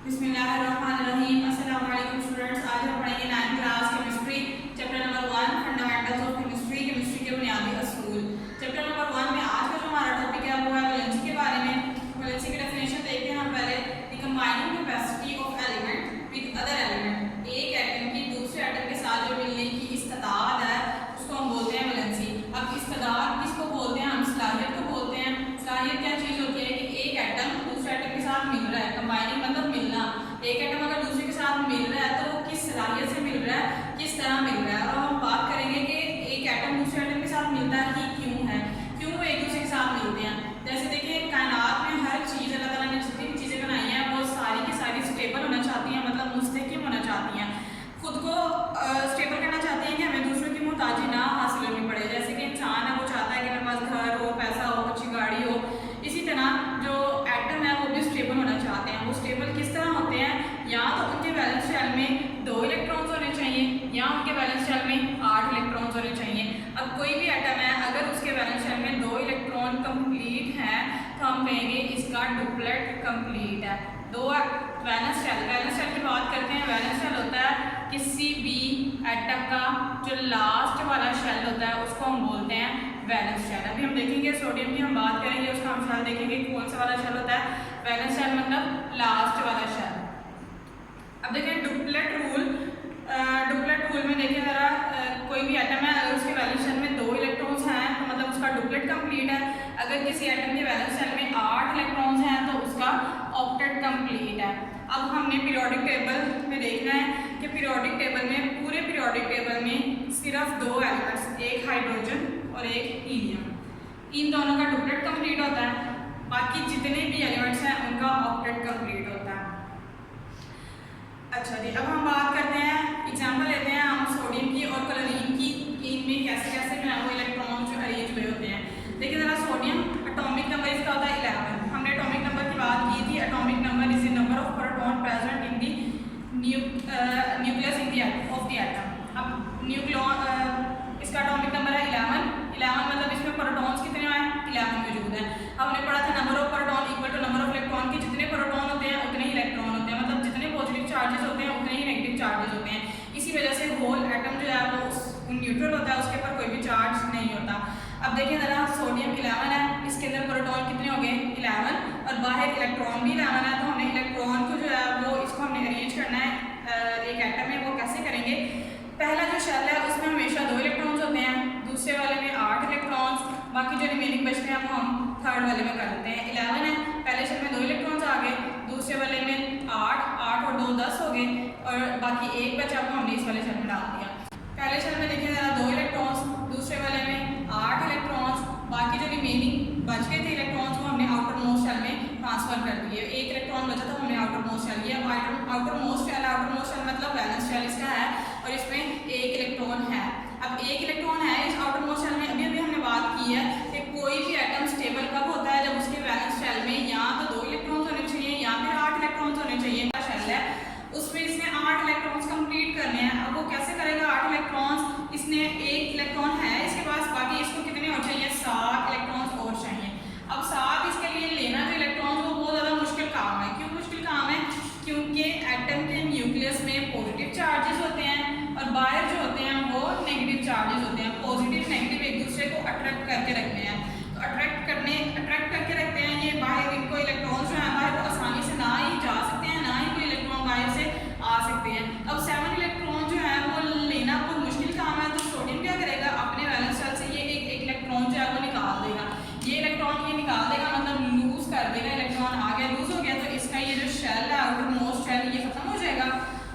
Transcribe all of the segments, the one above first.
बिस्मिल्लाहिर्रहमानिर्रहीम। अस्सलाम वालेकुम स्टूडेंट्स। आज हम पढ़ेंगे 9th class chemistry chapter number 1 fundamentals of chemistry, chemistry के बुनियादी असूल। चैप्टर नंबर 1 में आज का जो हमारा टॉपिक है वो है वैलेंसी के बारे में। वैलेंसी की डेफिनेशन देखते हैं हम पहले। The combining capacity of element with other element. एक एटम की दूसरे एटम के साथ जो मिलने की इस्तादात है उसको हम बोलते हैं वैलेंसी। अब इस्तादात किसको बोलते हैं? हम सलाहियत को बोलते हैं। सलाहियत क्या चीज़ होती है कि एक एटम दूसरे एटम के साथ मिल रहा है। कंबाइनिंग मतलब मिलना। एक एटम अगर दूसरे के साथ मिल रहा है तो वो किस सलाहियत से मिल रहा है, किस तरह मिल रहा है। और हम बात करेंगे कि एक एटम दूसरे एटम के साथ मिलता ही क्यों है, क्यों वो एक दूसरे के साथ मिलते हैं। जैसे देखिए कायनात में हर चीज़ अल्लाह ताला ने जितनी भी चीज़ें बनाई हैं वो सारी की सारी स्टेबल होना चाहती हैं, मतलब मुस्तहकम होना चाहती हैं, खुद को स्टेबल करना चाहती हैं कि हमें दूसरों की मोहताजी ना हासिल होनी पड़े। जैसे कि इंसान है वो चाहता है कि मेरे पास घर हो, पैसा हो, अच्छी गाड़ी हो। इसी तरह जो एटम है वो भी स्टेबल होना चाहते हैं। वो स्टेबल किस तरह होते हैं? या तो उनके वैलेंस शेल में 2 इलेक्ट्रॉन्स होने चाहिए या उनके वैलेंस शेल में 8 इलेक्ट्रॉन्स होने चाहिए। अब कोई भी एटम है अगर उसके वैलेंस शेल में 2 इलेक्ट्रॉन कंप्लीट है तो हम कहेंगे इसका डुप्लेट कंप्लीट है। 2 वैलेंस शेल की बात करते हैं। वैलेंस शेल होता है किसी भी एटम का जो लास्ट वाला शेल होता है उसको हम बोलते हैं वैलेंस शेल। अभी हम देखेंगे सोडियम की हम बात करेंगे, उसका हम शेल देखेंगे कौन सा वाला शेल होता है। वैलेंस शेल मतलब लास्ट वाला शेल। अब देखें डुप्लेट रूल। डुप्लेट रूल में देखिए ज़रा, कोई भी एटम है अगर उसके वैलेंस शेल में 2 इलेक्ट्रॉन्स हैं तो मतलब उसका डुप्लेट कंप्लीट है। अगर किसी एटम के वैलेंस शेल में 8 इलेक्ट्रॉन्स हैं तो उसका ऑक्टेट कंप्लीट है। अब हमने पीरियोडिक टेबल में देखना है कि पीरियोडिक टेबल में, पूरे पीरियोडिक टेबल में सिर्फ 2 एलिमेंट्स, एक हाइड्रोजन और एक हीलियम, इन दोनों का डुप्लेट कंप्लीट होता है। बाकी जितने भी एलिमेंट्स हैं उनका ऑक्टेट कंप्लीट होता है। अच्छा जी, अब हम बात करते हैं, एग्जांपल लेते हैं हम सोडियम की और क्लोरीन की। इनमें कैसे कैसे जो है वो इलेक्ट्रॉन जो अरेंज हुए होते हैं। देखिए ज़रा, सोडियम एटॉमिक नंबर इसका होता है 11। हमने एटॉमिक नंबर की बात की थी। Atomic number is the number of proton present in the nucleus in the of the atom. अब इसका एटॉमिक नंबर है 11 मतलब इसमें प्रोटॉन्स कितने हैं? 11 मौजूद हैं। हमने पढ़ा था number of proton equal to number of electron की। जितने प्रोटॉन होते हैं उतने ही इलेक्ट्रॉन होते हैं, मतलब जितने पॉजिटिव चार्जेस होते हैं उतने ही नेगेटिव चार्जेस होते हैं। इसी वजह से होल एटम जो है वो न्यूट्रल होता है, उसके ऊपर कोई भी चार्ज नहीं होता। अब देखिए ज़रा, सोडियम 11 है, इसके अंदर प्रोटॉन कितने हो गए? 11, और बाहर इलेक्ट्रॉन भी 11 है। तो हमने इलेक्ट्रॉन को जो है वो इसको हमने अरेंज करना है एक एटम में। वो कैसे करेंगे? पहला जो शेल है उसमें हमेशा 2 इलेक्ट्रॉन्स होते हैं, दूसरे वाले में 8 इलेक्ट्रॉन्स, बाकी जो रिमेनिंग बचते हैं वो हम थर्ड वाले में कर देते हैं। 11 है, पहले शेल में 2 इलेक्ट्रॉन्स आ गए, दूसरे वाले में 8 और 2 10 हो गए, और बाकी एक बचा वो हमने इस वाले शेल में डाल दिया। पहले शेल में देखिए ज़रा 2 इलेक्ट्रॉन्स, दूसरे वाले में 8 इलेक्ट्रॉन्स, बाकी जो रिमेनिंग बच गए थे इलेक्ट्रॉन्स वो हमने आउटर मोस्ट शेल में ट्रांसफर कर दिए। एक इलेक्ट्रॉन बचा था, हमने आउटर मोस्ट शेल लिया। आउटर मोस्ट शेल मतलब वैलेंस शेल इसका है और इसमें 1 इलेक्ट्रॉन है। अब 1 इलेक्ट्रॉन है इस आउटर मोस्ट शेल में। अभी हमने बात की है कि कोई भी एटम स्टेबल कब होता है? जब उसके वैलेंस शेल में या तो 2 इलेक्ट्रॉन्स होने चाहिए या फिर 8 इलेक्ट्रॉन्स होने चाहिए। शेल है उसमें इसने 8 इलेक्ट्रॉन्स कंप्लीट करने हैं। अब वो कैसे करेगा 8 इलेक्ट्रॉन्स? इसने 1 इलेक्ट्रॉन है इसके पास, बाकी इसको कितने और चाहिए? 7 इलेक्ट्रॉन्स और चाहिए। अब 7 इसके लिए लेना जो इलेक्ट्रॉन्स वो बहुत ज़्यादा मुश्किल काम है। क्यों मुश्किल काम है? क्योंकि एटम के न्यूक्लियस में पॉजिटिव चार्जेस होते हैं और बाहर जो होते हैं वो नेगेटिव चार्जेस होते हैं। पॉजिटिव नेगेटिव एक दूसरे को अट्रैक्ट करके रखते हैं। तो अट्रैक्ट करके रखते हैं ये बाहर। इनको इलेक्ट्रॉन्स जो है बाहर वो आसानी से ना ही जा सकते हैं, ना ही कोई इलेक्ट्रॉन बाहर से आ सकते हैं। अब 7 इलेक्ट्रॉन जो है वो लेना बहुत मुश्किल काम है। तो सोडियम क्या करेगा? अपने वैलेंस शेल से ये एक इलेक्ट्रॉन जो है वो निकाल देगा। ये इलेक्ट्रॉन ये निकाल देगा मतलब लूज कर देगा। इलेक्ट्रॉन आ गया, लूज हो गया, तो इसका ये जो शेल है आउटर मोस्ट शेल ये खत्म हो जाएगा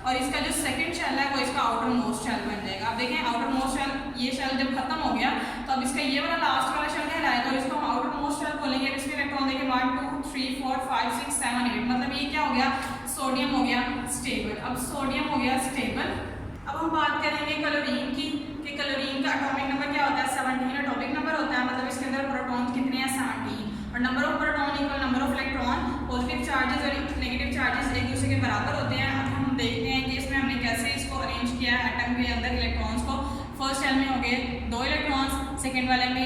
और इसका जो सेकंड शेल है वो इसका आउटर मोस्ट शेल बन जाएगा। अब देखें आउटर मोस्ट शेल, ये शेल जब खत्म हो गया तो अब इसका ये वाला लास्ट वाला शेल कहलाएगा तो इसको हम आउटर मोस्ट शेल बोलेंगे। इसमें इलेक्ट्रॉन देखें 1 2 3 4 5 6 7 8, मतलब ये क्या हो गया? सोडियम हो गया स्टेबल। अब सोडियम हो गया स्टेबल। अब हम बात करेंगे क्लोरीन की कि क्लोरीन का एटॉमिक नंबर क्या होता है? 17 एटॉमिक नंबर होता है, मतलब इसके अंदर प्रोटॉन कितने हैं? 17, और number of proton equal number of electron. Positive charges और नेगेटिव चार्जेस एक दूसरे के बराबर होते हैं। अब हम देखते हैं कि इसमें हमने कैसे इसको अरेंज किया है एटम के अंदर इलेक्ट्रॉन्स को। फर्स्ट शेल में हो गए 2 इलेक्ट्रॉन्स, सेकेंड वाले में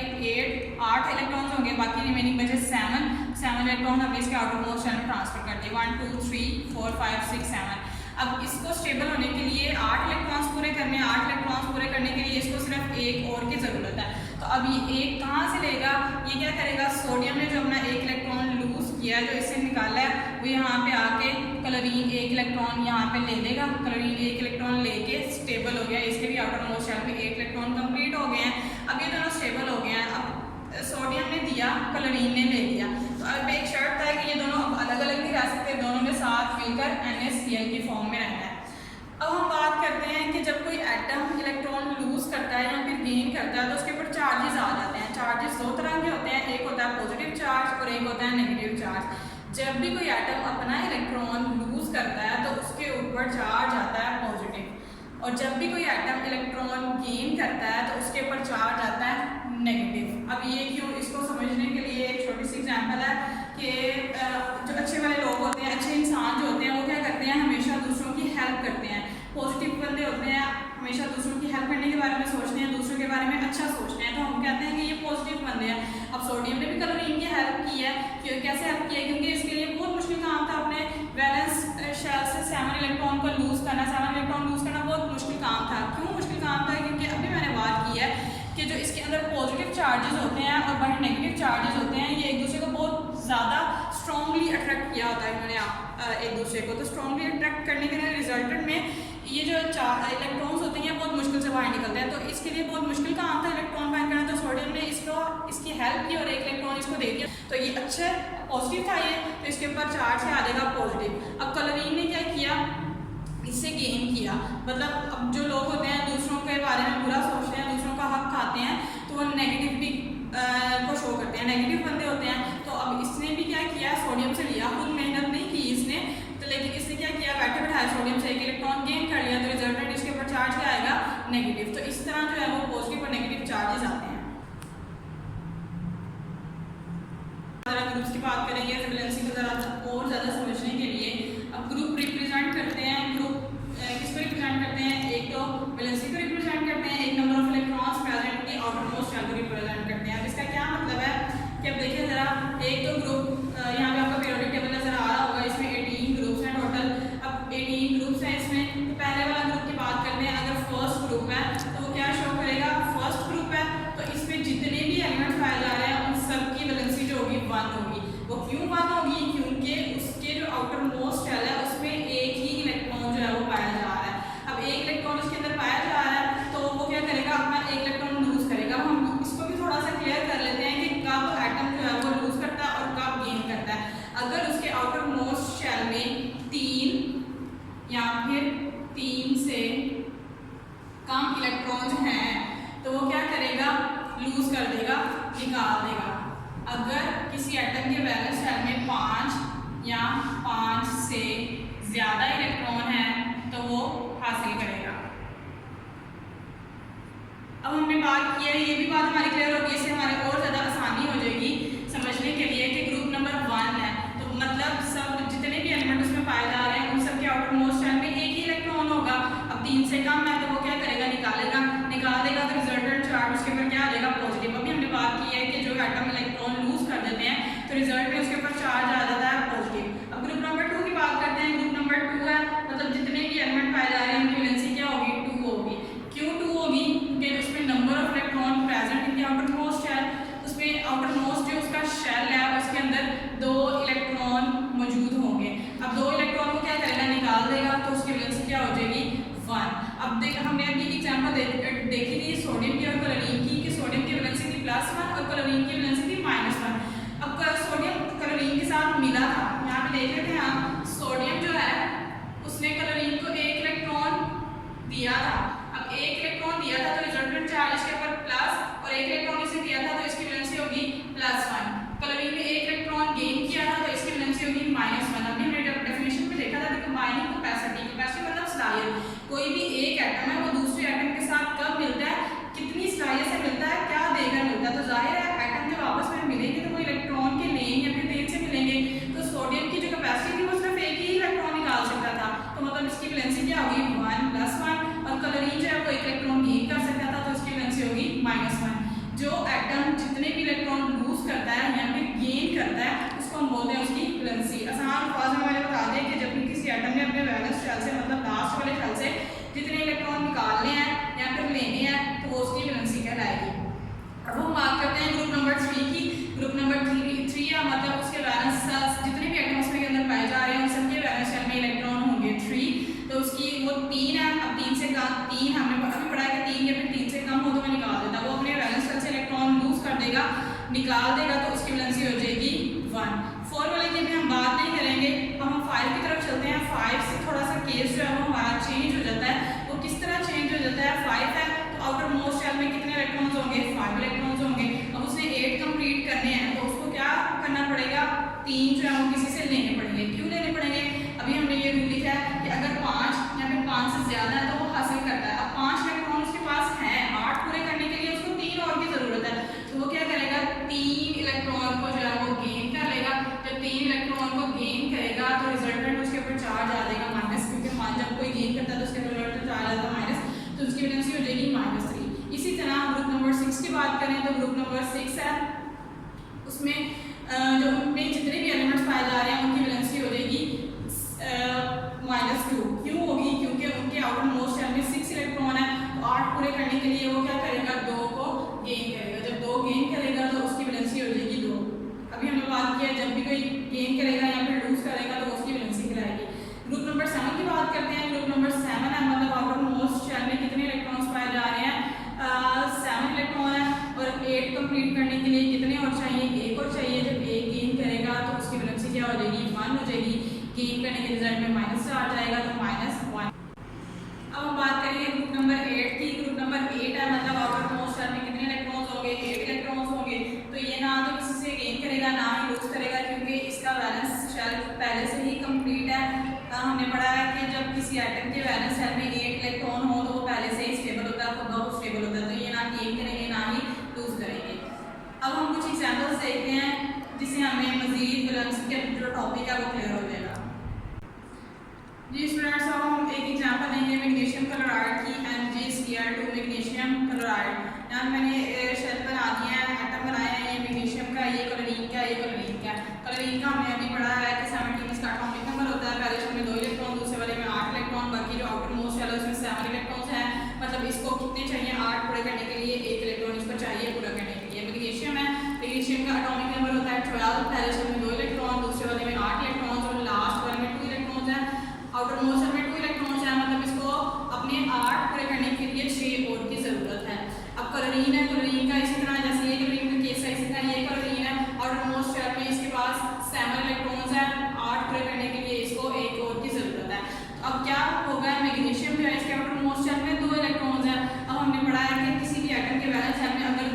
8 इलेक्ट्रॉन्स होंगे, बाकी रिमेनिंग बचे 7 इलेक्ट्रॉन हमने इसके आउटर मोस्ट शेल में ट्रांसफर कर दिए। 1 2 3 4 5 6 7। अब इसको स्टेबल होने के लिए 8 इलेक्ट्रॉन्स पूरे करने हैं। 8 इलेक्ट्रॉन्स पूरे करने के लिए इसको सिर्फ एक और की ज़रूरत है। तो अब ये एक कहाँ से लेगा, ये क्या करेगा, सोडियम ने जो अपना 1 इलेक्ट्रॉन लूज किया है, जो इससे निकाला है, वो यहाँ पे आके क्लोरीन 1 इलेक्ट्रॉन यहाँ पे ले लेगा। क्लोरीन 1 इलेक्ट्रॉन लेके स्टेबल हो गया, इसके भी आउटर मोस्ट शेल में 1 इलेक्ट्रॉन कंप्लीट हो गए हैं। अब ये दोनों स्टेबल हो गए हैं। अब सोडियम ने दिया, क्लोरीन ने ले लिया। तो अब एक शर्त है कि ये दोनों अब अलग अलग नहीं रह सकते, दोनों के साथ मिलकर NaCl की फॉर्म में रहना है। अब हम बात करते हैं कि जब कोई एटम इलेक्ट्रॉन लूज करता है या फिर गेन करता है तो उसके ऊपर चार्जेस आ जाते हैं। चार्जेस दो तरह के होते हैं, एक होता है पॉजिटिव चार्ज और एक होता है नेगेटिव चार्ज। जब भी कोई एटम अपना इलेक्ट्रॉन लूज करता है तो उसके ऊपर चार्ज आता है पॉजिटिव, और जब भी कोई एटम इलेक्ट्रॉन गेन करता है तो उसके ऊपर चार्ज आता है नेगेटिव। अब ये क्यों, इसको समझने के लिए एक छोटी सी एग्जांपल है कि जो अच्छे वाले लोग होते हैं, अच्छे इंसान जो होते हैं, वो क्या करते हैं, हमेशा दूसरों की हेल्प करते हैं। पॉजिटिव बंदे होते हैं, हमेशा दूसरों की हेल्प करने के बारे में सोचते हैं, दूसरों के बारे में अच्छा सोचते हैं, तो हम कहते हैं कि ये पॉजिटिव बंदे हैं। अब सोडियम ने भी क्लोरीन की हेल्प की है, कैसे हेल्प की है, क्योंकि इसके लिए बहुत मुश्किल काम था अपने वैलेंस शेल से 7 इलेक्ट्रॉन को लूज करना। 7 इलेक्ट्रॉन लूज करना बहुत मुश्किल काम था। क्यों मुश्किल काम था, क्योंकि अभी मैंने बात की है कि जो इसके अंदर पॉजिटिव चार्जेस होते हैं और बाहर नेगेटिव चार्जेस होते हैं, ये एक दूसरे को बहुत ज़्यादा स्ट्रांगली अट्रैक्ट किया होता है इन्होंने एक दूसरे को। तो स्ट्रांगली अट्रैक्ट करने के रिजल्टेंट में ये जो इलेक्ट्रॉन्स होते हैं बहुत मुश्किल से बाहर निकलते हैं। तो इसके लिए बहुत मुश्किल काम था इलेक्ट्रॉन फाइंड करना, तो सोडियम ने इसकी हेल्प की और 1 इलेक्ट्रॉन इसको दे दिया। तो ये अच्छे पॉजिटिव था ये, तो इसके ऊपर चार्ज है आ जाएगा पॉजिटिव। अब क्लोरीन ने क्या किया, इससे गेन किया। मतलब अब जो लोग होते हैं दूसरों के बारे में बुरा सोचते हैं, दूसरों का हक खाते हैं, तो वो नेगेटिविटी को शो करते हैं, नेगेटिव बंदे होते हैं। तो अब इसने भी क्या किया, सोडियम से लिया, खुद मेहनत नहीं की इसने, तो लेकिन इसने क्या किया, बैठे बैठाए सोडियम से 1 इलेक्ट्रॉन गेन कर लिया, तो रिजल्टेंट इसके ऊपर चार्ज क्या आएगा, नेगेटिव। तो इस तरह जो है वो पॉजिटिव और नेगेटिव चार्जेस आते हैं। ग्रुप्स की बात करेंगे वैलेंसी को जरा और ज़्यादा समझने के लिए। अब ग्रुप रिप्रेजेंट करते हैं, ग्रुप किसको रिप्रेजेंट करते हैं, एक तो वैलेंसी को रिप्रेजेंट करते हैं, एक number of electrons present in the outer most shell को रिप्रेजेंट करते हैं। अब इसका क्या मतलब है कि अब देखिए जरा, एक तो ग्रुप यहाँ पे आपका पीरियोडिक टेबल नजर आ रहा होगा, इसमें 18 ग्रुप्स हैं टोटल। अब 18 ग्रुप्स हैं इसमें, तो पहले वाला ग्रुप की बात करते हैं। अगर फर्स्ट ग्रुप है तो वो क्या शो करेगा, फर्स्ट ग्रुप है तो इसमें जितने भी एलिमेंट्स पाए जा रहे हैं उन सब की वैलेंसी जो होगी 1 होगी। वो क्यों 1 होगी, क्योंकि उसके जो आउटर मोस्ट शेल है उसमें एक ही इलेक्ट्रॉन जो है वो पाया जा रहा है। अब 1 इलेक्ट्रॉन उसके अंदर पाया जा रहा है तो वो क्या करेगा, अपना 1 इलेक्ट्रॉन लूज करेगा। हम इसको भी थोड़ा सा क्लियर कर लेते हैं कि कब एटम जो है वो लूज करता है और कब गेन करता है। अगर उसके आउटर मोस्ट शेल में 3 या फिर 3 से कम इलेक्ट्रॉन्स हैं तो वो क्या करेगा, लूज कर देगा, निकाल देगा। अगर किसी एटम के वैलेंस शेल में 5 या 5 से ज़्यादा इलेक्ट्रॉन है तो वो हासिल करेगा। अब हमने बात की है, ये भी बात हमारी क्लियर होगी, इससे हमारे और ज़्यादा आसानी हो जाएगी समझने के लिए कि ग्रुप नंबर 1 है तो मतलब सब जितने भी एलिमेंट उसमें पाए जा रहे हैं उन सब के आउटर मोस्ट शेल में एक ही इलेक्ट्रॉन होगा। अब 3 से कम है तो वो क्या करेगा, निकाल देगा तो रिजल्टेंट चार्ज उसके ऊपर क्या आ जाएगा, पॉजिटिव। अभी हमने बात की है कि जो एटम इलेक्ट्रॉन लूज कर देते हैं तो रिजल्ट में उसके ऊपर चार्ज आ जाता है पॉजिटिव। अब ग्रुप नंबर 2 की बात करते हैं। ग्रुप नंबर 2 है, मतलब जितने भी एलिमेंट पाए जा रहे हैं उनकी वैलेंसी क्या होगी, 2 होगी। क्यों 2 होगी, क्योंकि उसमें number of electron present in the outer most shell, उसमें आउटर मोस्ट जो उसका शेल है उसके अंदर 2 इलेक्ट्रॉन मौजूद होंगे। अब 2 इलेक्ट्रॉन को क्या करेगा, निकाल देगा, तो उसकी वैलेंसी क्या हो जाएगी, 1। अब हमने अभी एग्जाम्पल देखी थी सोडियम की और क्लोरीन की, कि सोडियम की वैलेंसी थी +1 और क्लोरीन की वैलेंसी थी -1। अब सोडियम क्लोरीन के साथ मिला था, यहाँ पे देख रहे थे आप, सोडियम जो है उसने क्लोरीन को 1 इलेक्ट्रॉन दिया था। अब 1 इलेक्ट्रॉन दिया था तो रिजल्टेंट चार्ज इसके ऊपर प्लस, और 1 इलेक्ट्रॉन इसे दिया था तो इसकी वैलेंसी होगी +1। क्लोरीन ने 1 इलेक्ट्रॉन गेन किया था तो इसकी वैलेंसी होगी -1। अभी हमने डेफिनेशन में देखा था कि कंबाइनिंग कैपेसिटी मतलब सलाहियत, कोई भी एक एटम है वो दूसरे एटम के साथ कब मिलता है, कितनी सलाहियत से मिलता है, क्या देकर मिलता है। तो जाहिर है एटम जब आपस मतलब उसके वैलेंस जितने भी एटम्स के अंदर पाए जा रहे हैं उन सबके वैलेंस शेल में इलेक्ट्रॉन होंगे 3, तो उसकी वो 3 है। अब 3 से कम, 3 हमने अभी पढ़ा है कि 3 या फिर 3 से कम हो तो मैं निकाल देता, वो अपने वैलेंस शेल से इलेक्ट्रॉन लूज कर देगा, निकाल देगा, तो उसकी वैलेंसी हो जाएगी 1। 4 वाले की भी हम बात नहीं करेंगे, अब हम 5 की तरफ चलते हैं। 5 से थोड़ा सा केस जो है वो हमारा चेंज हो जाता है। वो किस तरह चेंज हो जाता है? 5 है तो आउटर मोस्ट शेल में कितने इलेक्ट्रॉन्स होंगे? 5 इलेक्ट्रॉन्स होंगे। अब उसने 8 कंप्लीट करने हैं तो उसको क्या करना पड़ेगा? 3 जो है वो किसी से लेने पड़ेंगे। क्यों लेने पड़ेंगे? अभी हमने ये रूल लिखा है कि अगर 5 या फिर 5 से ज्यादा है तो वो हासिल करता है। अब 5 इलेक्ट्रॉन उसके पास है, 8 पूरे करने के लिए उसको 3 और की जरूरत है, तो वो क्या करेगा? 3 इलेक्ट्रॉन को जो है वो गेन कर लेगा। जब 3 इलेक्ट्रॉन को गेन करेगा तो रिजल्टेंट उसके ऊपर चार्ज आ जाएगा माइनस, क्योंकि जब कोई गेन करता है तो उसके ऊपर रिजल्टेंट चार्ज आता है माइनस, तो उसकी वैलेंसी हो जाएगी -3। इसी तरह ग्रुप नंबर 6 की बात करें तो ग्रुप नंबर 6 है, उसमें जो उनमें जितने भी एलिमेंट्स पाए जा रहे हैं उनकी वैलेंसी हो जाएगी -2। क्यों होगी? क्योंकि उनके आउटर मोस्ट शेल में 6 इलेक्ट्रॉन है, तो 8 पूरे करने के लिए वो क्या करेगा? 2 को गेन करेगा। जब 2 गेन करेगा तो उसकी वैलेंसी हो जाएगी 2। अभी हमने बात किया जब भी कोई गेन करेगा या फिर लूज करेगा तो उसकी वैलेंसी गिराएगी। ग्रुप नंबर 7 की बात करते हैं। ग्रुप नंबर 7 है, मतलब आउटर मोस्ट शेल में कितने इलेक्ट्रॉन्स पाए जा रहे हैं? 7 इलेक्ट्रॉन है, और 8 कंप्लीट करने के लिए कितने और चाहिए? 1 और चाहिए। जब 1 गेन करेगा तो उसकी वैलेंसी क्या हो जाएगी? 1 हो जाएगी। गेन करने के रिजल्ट में माइनस आ जाएगा तो -1। अब हम बात करेंगे ग्रुप नंबर 8 की। ग्रुप नंबर 8 है, मतलब आउटर मोस्ट शेल में कितने इलेक्ट्रॉन्स होंगे? 8 इलेक्ट्रॉन्स होंगे। तो ये ना तो किसी से गेन करेगा ना ही लूज करेगा, क्योंकि इसका वैलेंस शेल पहले से ही कंप्लीट है। हमने पढ़ा है कि जब किसी एटम के वैलेंस शेल में 8 इलेक्ट्रॉन हो तो वो पहले से ही स्टेबल होता है, खुद ब खुद स्टेबल होता है, तो ये ना गेन करेंगे ना ही लूज करेंगे। अब हम कुछ एग्जांपल्स देखते हैं जिससे हमें मजीद वैलेंसी के जो टॉपिक है वो क्लियर हो जाएगा। जी स्टूडेंट्स, अब हम एक एग्जांपल लेंगे मैग्नीशियम क्लोराइड की, MgCl2 मैग्नीशियम क्लोराइड। यहाँ मैंने शेल बना दिया है, एटम बनाया है, ये मैग्नीशियम का, ये क्लोरीन का, ये क्लोरीन का। क्लोरीन का हमने अभी पढ़ा है कि 17 इसका एटॉमिक नंबर होता है। पहले शेल में 2 इलेक्ट्रॉन, दूसरे वाले में 8 इलेक्ट्रॉन, बाकी जो आउटर मोस्ट शेल है उसमें 7 इलेक्ट्रॉन्स हैं। मतलब इसको कितने चाहिए? 8 पूरे करने के लिए 1 इलेक्ट्रॉन इसको चाहिए पूरा करने के लिए। मैग्नीशियम है, मैग्नीशियम का एटॉमिक नंबर होता है 12। पहले शेल में 2 इलेक्ट्रॉन, दूसरे वाले में 8 इलेक्ट्रॉन, और लास्ट वाले में 2 इलेक्ट्रॉन है। आउटर मोस्ट शेल में 2 इलेक्ट्रॉन्स हैं, मतलब इसको अपने 8 पूरे करने के लिए 6 और की जरूरत है। अब क्लोरीन है, क्लोरीन का इसी तरह जैसे ये क्लोरीन का केस है, इसी तरह ये क्लोरीन है, आउटर मोस्ट शेल में इसके पास 7 इलेक्ट्रॉन्स हैं, 8 पूरे करने के लिए इसको 1 और की जरूरत है। तो अब क्या होगा? मैग्नीशियम जो है इसके आउटर मोस्ट शेल में 2 इलेक्ट्रॉन्स हैं। अब हमने पढ़ा है कि किसी भी एटम के वैलेंस शेल में अगर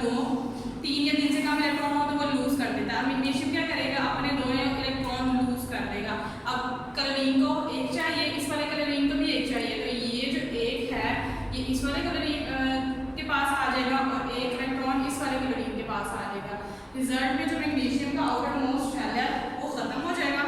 3 या 3 से कम इलेक्ट्रॉन हो तो वो लूज कर देता है। मैग्नीशियम क्या करेगा? अपने 2 इलेक्ट्रॉन लूज कर देगा। अब क्लोरीन को 1 चाहिए, इस वाले क्लोरीन को भी 1 चाहिए, तो ये जो 1 है ये इस वाले क्लोरीन के पास आ जाएगा और 1 इलेक्ट्रॉन इस वाले क्लोरीन के पास आ जाएगा। रिजल्ट में जो मैग्नीशियम का आउटर मोस्ट शेल है वो खत्म हो जाएगा।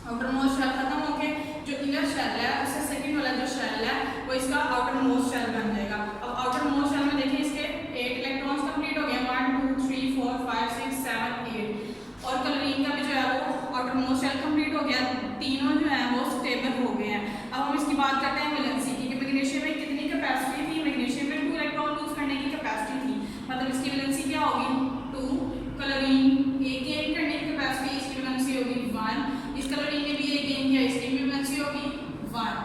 आउटर मोस्ट शेल खत्म होके जो इनर शेल है उससे सेकंड वाला जो शेल है वो इसका आउटर मोस्ट शेल बन जाएगा। अब आउटर मोस्ट शेल में देखिए इसके 8 इलेक्ट्रॉन्स कंप्लीट हो गए, 1 2 3 4 5 6 7 8। और क्लोरीन का भी जो है वो आउटर मोस्ट शेल कंप्लीट हो गया, तीनों जो है वो स्टेबल हो गए हैं। अब हम इसकी बात करते हैं वैलेंसी की। मैग्नीशियम में कितनी कैपेसिटी थी? मैग्नीशियम में 2 इलेक्ट्रॉन लूज करने की कैपेसिटी थी, मतलब इसकी वैलेंसी क्या होगी? 2। क्लोरीन 1 गेन करने की कैपेसिटी, इसकी वैलेंसी होगी 1। इस क्लोरीन ने भी 1 गेन किया, इसकी भी वैलेंसी होगी 1।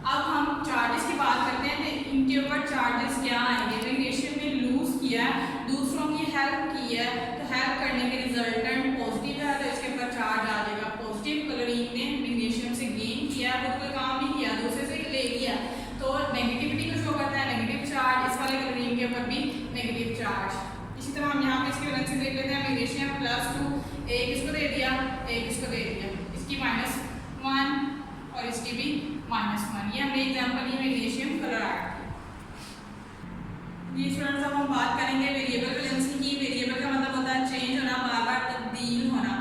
अब हम चार्जेस की बात करते हैं तो इनके ऊपर चार्जेस क्या आएंगे? मैग्नीशियम ने लूज किया है, दूसरों की हेल्प की है, तो हेल्प करने के रिजल्टेंट पॉजिटिव है तो इसके ऊपर चार्ज आ जाएगा पॉजिटिव। क्लोरीन ने मैग्नीशियम से गेन किया, वो कोई काम नहीं किया, दूसरे से ले लिया, तो नेगेटिविटी को शो करता है, नेगेटिव चार्ज। इस वाले क्लोरीन के ऊपर भी नेगेटिव चार्ज। इसी तरह हम यहाँ पे इसकी वैलेंसी देख लेते हैं। मैग्नीशियम +2, 1 इसको दे दिया, 1 इसको दे दिया, इसकी -1 और इसकी भी -1। ये हमने एग्जाम्पल ली मैग्नीशियम क्लोराइड की। ये स्टूडेंट्स अब हम बात करेंगे वेरिएबल वैलेंसी की। वेरिएबल का मतलब होता है चेंज होना, बार बार तब्दील होना।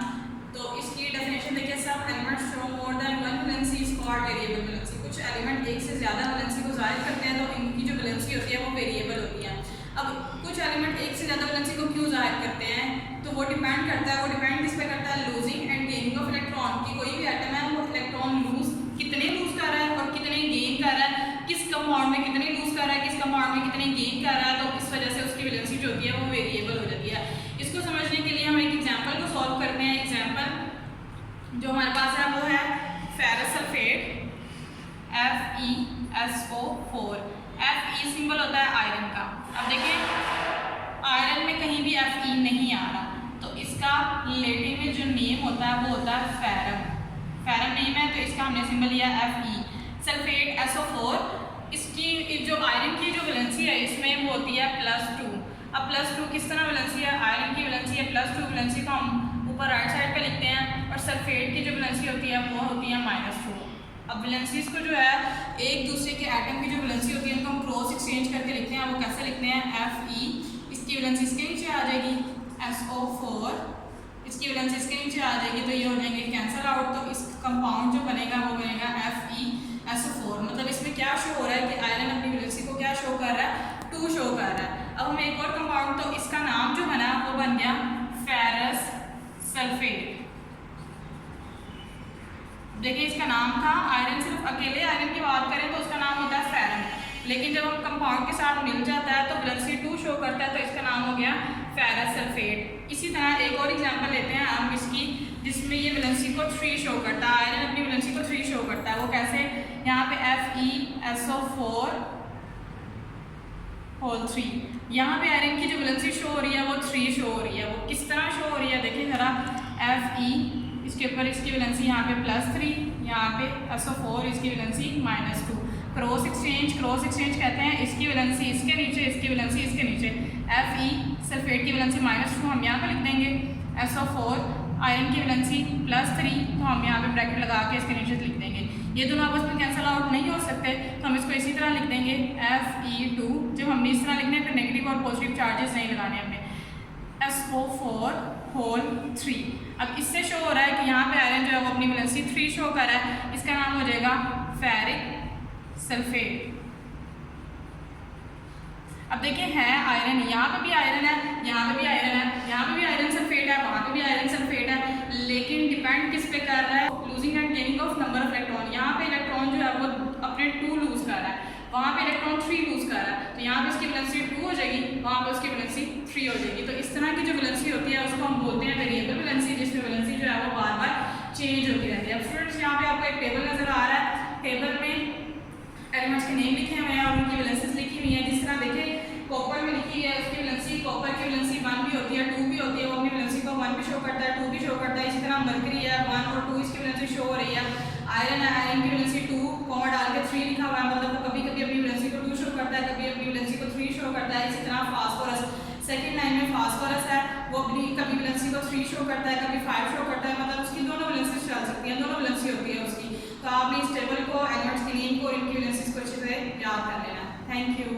तो इसकी डेफिनेशन देखिए, सब elements show more than one valency is called variable valency. कुछ एलिमेंट एक से ज्यादा वैलेंसी को जाहिर करते हैं तो इनकी जो वैलेंसी होती है वो वेरिएबल होती है। अब कुछ एलिमेंट एक से ज्यादा वैलेंसी को क्यों जाहिर करते हैं तो वो डिपेंड करता है, वो डिपेंड किस पे करता है? Losing and gaining of electron की। कोई भी एटम है वो इलेक्ट्रॉन कितने लूज कर रहा है और कितने गेन कर रहा है, किस कंपाउंड में कितने लूज कर रहा है, किस कंपाउंड में कितने गेन कर रहा है, तो इस वजह से उसकी वैलेंसी जो होती है वो वेरिएबल हो जाती है। इसको समझने के लिए हम एक एग्जांपल को सॉल्व करते हैं। जो हमारे पास है वो है ferrous sulphate FeSO4। Fe symbol होता है आयरन का। अब देखिए आयरन में कहीं भी Fe नहीं आ रहा, तो इसका लैटिन में जो नेम होता है वो होता है फेरम। फेरम नेम है तो इसका हमने सिंबल लिया Fe। सल्फेट SO4, इसकी जो आयरन की जो वैलेंसी है इसमें वो होती है +2। अब +2 किस तरह वैलेंसी है? आयरन की वैलेंसी है +2, वैलेंसी को हम ऊपर राइट साइड पे लिखते हैं, और सल्फेट की जो वैलेंसी होती है वो होती है -2। अब वैलेंसीज को जो है एक दूसरे के एटम की जो वैलेंसी होती है उनको हम क्रॉस एक्सचेंज करके लिखते हैं। वो कैसे लिखते हैं? Fe, इसकी वैलेंसी इसके नीचे आ जाएगी, SO4 इसकी वैलेंसी इसके नीचे आ जाएगी, तो ये हो जाएंगे कैंसिल आउट। तो इस कंपाउंड जो बनेगा वो बनेगा FeSO4। मतलब इसमें क्या शो हो रहा है कि आयरन अपनी वैलेंसी को क्या शो कर रहा है? 2 शो कर रहा है। अब हम एक और कंपाउंड, तो इसका नाम जो बना वो बन गया फेरस सल्फेट। देखिए इसका नाम था, आयरन सिर्फ अकेले आयरन की बात करें तो उसका नाम होता है फेरम, लेकिन जब हम कंपाउंड के साथ मिल जाता है तो वैलेंसी 2 शो करता है, तो इसका नाम हो गया फेरस सल्फेट। इसी तरह एक और एग्जांपल लेते हैं हम इसकी, जिसमें ये वैलेंसी को 3 शो करता है। आयरन अपनी वैलेंसी को 3 शो करता है। वो कैसे? यहाँ पे FeSO4 होल 3, यहाँ पे आयरन की जो वैलेंसी शो हो रही है वो 3 शो हो रही है। वो किस तरह शो हो रही है? देखिए जरा, Fe इसके ऊपर इसकी वैलेंसी यहाँ पे +3, यहाँ पे SO4 इसकी वैलेंसी -2। क्रॉस एक्सचेंज कहते हैं इसकी वैलेंसी इसके नीचे, इसकी वैलेंसी इसके नीचे। Fe सल्फेट की वैलेंसी -2 हम यहाँ पे लिख देंगे, SO4 आयरन की वैलेंसी +3, तो हम यहाँ पे ब्रैकेट लगा के इसके नीचे लिख देंगे। ये दोनों आपस में कैंसिल आउट नहीं हो सकते, तो हम इसको इसी तरह लिख देंगे Fe2। जब हमने इस तरह लिखना है फिर नेगेटिव और पॉजिटिव चार्जेस नहीं लगाने हमने, SO4 होल 3। अब इससे शो हो रहा है कि यहाँ पे आयरन जो है वो अपनी वैलेंसी 3 शो कर रहा है। इसका नाम हो जाएगा फेरिक सल्फेट। अब देखिए है आयरन, यहाँ पे भी आयरन है, यहाँ पे भी आयरन है, यहाँ पे भी आयरन सल्फेट है, वहाँ पे भी आयरन सल्फेट है, लेकिन डिपेंड किस पे कर रहा है? Losing and gaining of number of electron. यहाँ पे इलेक्ट्रॉन जो है वो अपने 2 लूज कर रहा है, वहाँ पे इलेक्ट्रॉन 3 लूज कर रहा है, तो यहाँ पे इसकी वैलेंसी 2 हो जाएगी, वहाँ पे उसकी वैलेंसी 3 हो जाएगी। तो इस तरह की जो वैलेंसी होती है उसको हम बोलते हैं वेरिएबल वैलेंसी, जिसमें वैलेंसी जो है वो बार बार चेंज होती रहती है। अब स्टूडेंट्स यहाँ पे आपको एक टेबल नजर आ रहा है, टेबल में एलिमेंट्स के नेम लिखे हुए हैं और उनकी वैलेंसीज लिखी हुई है। जिस तरह देखिए कॉपर में लिखी है, उसकी वैलेंसी, कॉपर की वैलेंसी 1 भी होती है, 2 भी होती है, वो अपनी वैलेंसी को 1 भी शो करता है, 2 भी शो करता है। इसी तरह मरकरी है, 1 और 2 इसकी वैलेंसी शो हो रही है। आयरन है, आयरन की वैलेंसी 2, कॉमा डाल के 3 लिखा हुआ है, मतलब वो कभी कभी अपनी वैलेंसी को 2 शो करता है, कभी अपनी वैलेंसी को 3 शो करता है। इसी तरह फास्फोरस, सेकंड लाइन में फास्फोरस है, वो अपनी कभी वैलेंसी को 3 शो करता है, कभी 5 शो करता है, मतलब उसकी दोनों वैलेंसी चल सकती है, दोनों वैलेंसी होती है उसकी। तो आपने इस टेबल को, एलिमेंट्स के नेम को और इनकी वैलेंसीज को अच्छे से याद कर लेना। Thank you.